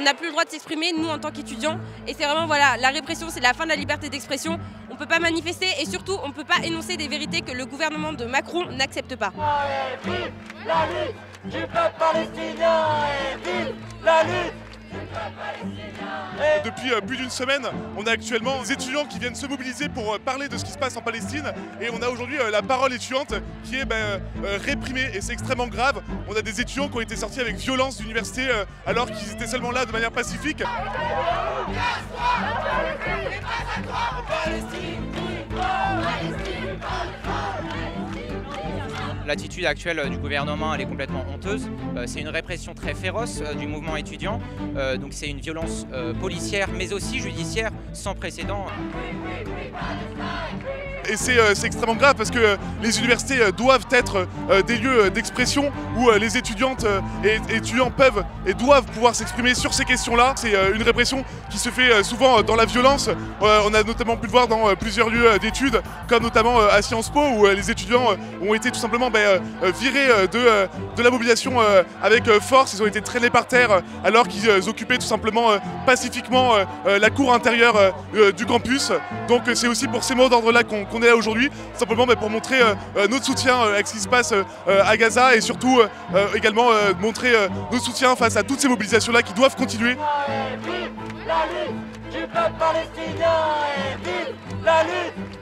n'a plus le droit de s'exprimer, nous en tant qu'étudiants. Et c'est vraiment, voilà, la répression, c'est la fin de la liberté d'expression. On ne peut pas manifester et surtout, on ne peut pas énoncer des vérités que le gouvernement de Macron n'accepte pas. Et vive la lutte du peuple palestinien, et vive la lutte. Depuis plus d'une semaine, on a actuellement des étudiants qui viennent se mobiliser pour parler de ce qui se passe en Palestine et on a aujourd'hui la parole étudiante qui est réprimée et c'est extrêmement grave. On a des étudiants qui ont été sortis avec violence d'université alors qu'ils étaient seulement là de manière pacifique. L'attitude actuelle du gouvernement, elle est complètement honteuse. C'est une répression très féroce du mouvement étudiant. Donc c'est une violence policière, mais aussi judiciaire, sans précédent. Et c'est extrêmement grave parce que les universités doivent être des lieux d'expression où les étudiantes et étudiants peuvent et doivent pouvoir s'exprimer sur ces questions-là. C'est une répression qui se fait souvent dans la violence. On a notamment pu le voir dans plusieurs lieux d'études, comme notamment à Sciences Po, où les étudiants ont été tout simplement virés de la mobilisation avec force. Ils ont été traînés par terre alors qu'ils occupaient tout simplement pacifiquement la cour intérieure du campus. Donc c'est aussi pour ces mots d'ordre-là qu'on est là aujourd'hui, simplement pour montrer notre soutien avec ce qui se passe à Gaza et surtout également montrer notre soutien face à toutes ces mobilisations-là qui doivent continuer. Et vive la lutte du peuple palestinien, et vive la lutte.